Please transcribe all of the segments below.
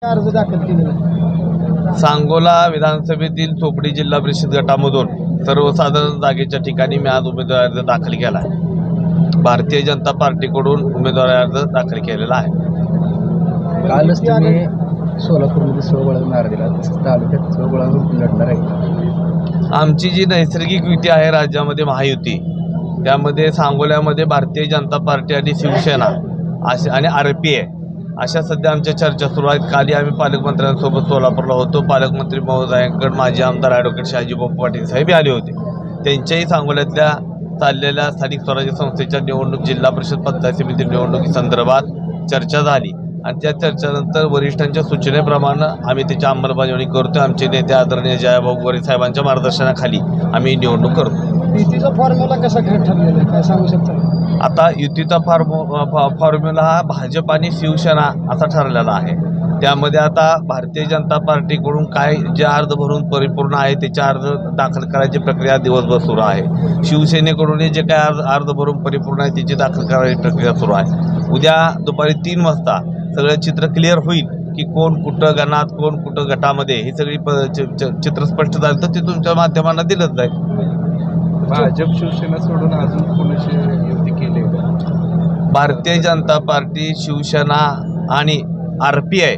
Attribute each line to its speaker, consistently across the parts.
Speaker 1: अर्ज दाखल केलेला
Speaker 2: सांगोला विधानसभेतील चोपडी जिल्हा परिषद गटामधून सर्वसाधारण जागेच्या ठिकाणी मी आज उमेदवारी अर्ज दाखल केला आहे. भारतीय जनता पार्टीकडून उमेदवारी अर्ज दाखल केलेला आहे.
Speaker 1: कालच तुम्ही सोलापूरमध्ये सोहळा नारा दिला, तसंच तालुक्यात सोहळा लढणार आहे.
Speaker 2: आमची जी नैसर्गिक युती आहे राज्यामध्ये महायुती, त्यामध्ये सांगोल्यामध्ये भारतीय जनता पार्टी आणि शिवसेना असे आणि RPI अशा सध्या आमच्या चर्चा सुरू आहेत. काली आम्ही पालकमंत्र्यांसोबत सोलापूरला होतो. पालकमंत्री महोदयांकडे माजी आमदार ॲडव्होकेट शहाजीबापू पाटील साहेब आले होते. त्यांच्याही सांगोल्यातल्या चाललेल्या स्थानिक स्वराज्य संस्थेच्या निवडणूक, जिल्हा परिषद पंचायत समिती निवडणुकीसंदर्भात चर्चा झाली आणि त्या चर्चेनंतर वरिष्ठांच्या सूचनेप्रमाणे आम्ही त्याची अंमलबजावणी करतो. आमचे नेते आदरणीय जयाभाऊ गोरे साहेबांच्या मार्गदर्शनाखाली आम्ही निवडणूक करतो.
Speaker 1: युतीचा फॉर्म्युला कसा ठरलेला आहे, काय सांगू शकता?
Speaker 2: आता युतीचा फॉर्म्युला हा भाजप आणि शिवसेना असा ठरलेला आहे. त्यामध्ये आता भारतीय जनता पार्टीकडून काय जे अर्ज भरून परिपूर्ण आहे त्याचे अर्ज दाखल करायची प्रक्रिया दिवसभर सुरू आहे. शिवसेनेकडून जे काय अर्ज भरून परिपूर्ण आहे त्याची दाखल करायची प्रक्रिया सुरू आहे. उद्या दुपारी 3 वाजता सगळं चित्र क्लिअर होईल की कोण कुठं गणात, कोण कुठं गटामध्ये, ही सगळी चित्र स्पष्ट झालं तर ते तुमच्या माध्यमांना दिलंच जाईल.
Speaker 1: भाजप शिवसेना सोडून अजून कोणाशी युती केली?
Speaker 2: भारतीय जनता पार्टी, शिवसेना आणि RPI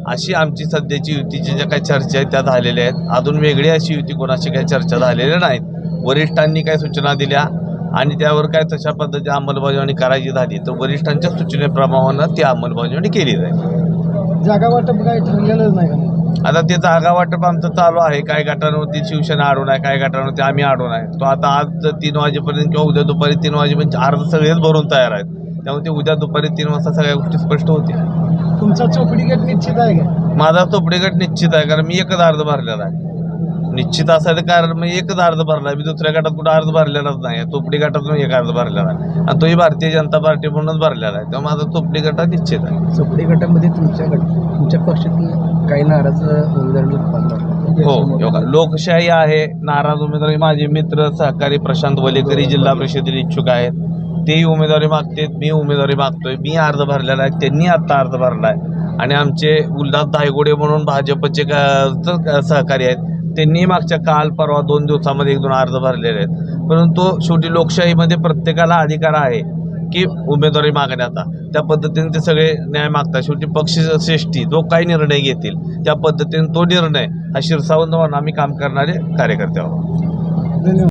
Speaker 2: अशी आमची सध्याची युतीची ज्या काही चर्चा आहेत त्या झालेल्या आहेत. अजून वेगळी अशी युती कोणाशी काही चर्चा झालेल्या नाहीत. वरिष्ठांनी काय सूचना दिल्या आणि त्यावर काय तशा पद्धतीने अंमलबजावणी करायची झाली तर वरिष्ठांच्या सूचनेप्रमाणे ती अंमलबजावणी केली जाईल.
Speaker 1: जागा वाटप काय ठरलेलंच नाही का?
Speaker 2: आता ते जागा वाटप आमचं चालू आहे. काही गटांवरती शिवसेना अडून आहे, काही गटांवरती आम्ही अडून आहे. तो आता आज 3 वाजेपर्यंत किंवा उद्या दुपारी 3 वाजेपर्यंत अर्ज सगळेच भरून तयार आहेत. त्यामुळे ते उद्या दुपारी 3 वाजता सगळ्या गोष्टी स्पष्ट होतील.
Speaker 1: तुमचा चोपडी गट निश्चित आहे का?
Speaker 2: माझा चोपडी गट निश्चित आहे, कारण मी एकच अर्ज भरलेला आहे. निश्चित असायचं कारण मी एकच अर्ज भरला आहे. मी दुसऱ्या गटात कुठं अर्ज भरलेलाच नाही. चोपडी गटात मी एक अर्ज भरलेला आहे आणि तोही भारतीय जनता पार्टी म्हणूनच भरलेला आहे. त्यामुळे माझा चोपडी गटात निश्चित आहे.
Speaker 1: चोपडी गटामध्ये तुमच्या पक्षातील काही नाराज उमेदवार?
Speaker 2: हो, लोकशाही आहे. नाराज उमेदवारी माझे मित्र सहकारी प्रशांत वलेकरी जिल्हा परिषदेला इच्छुक आहेत. तेही उमेदवारी मागतात, मी उमेदवारी मागतोय. मी अर्ज भरलेला आहे, त्यांनी आत्ता अर्ज भरला आहे. आणि आमचे उल्हास धायगुडे म्हणून भाजपचे सहकारी आहेत, त्यांनी मागच्या काल परवा 2 दिवसामध्ये 1-2 अर्ज भरलेले आहेत. परंतु शेवटी लोकशाहीमध्ये प्रत्येकाला अधिकार आहे की उमेदवारी मागण्याचा. त्या पद्धतीने ते सगळे न्याय मागतात. शेवटी पक्षश्रेष्ठी जो काही निर्णय घेतील त्या पद्धतीने तो निर्णय हा शिरसावंत म्हणून आम्ही काम करणारे कार्यकर्ते आहोत.
Speaker 1: धन्यवाद.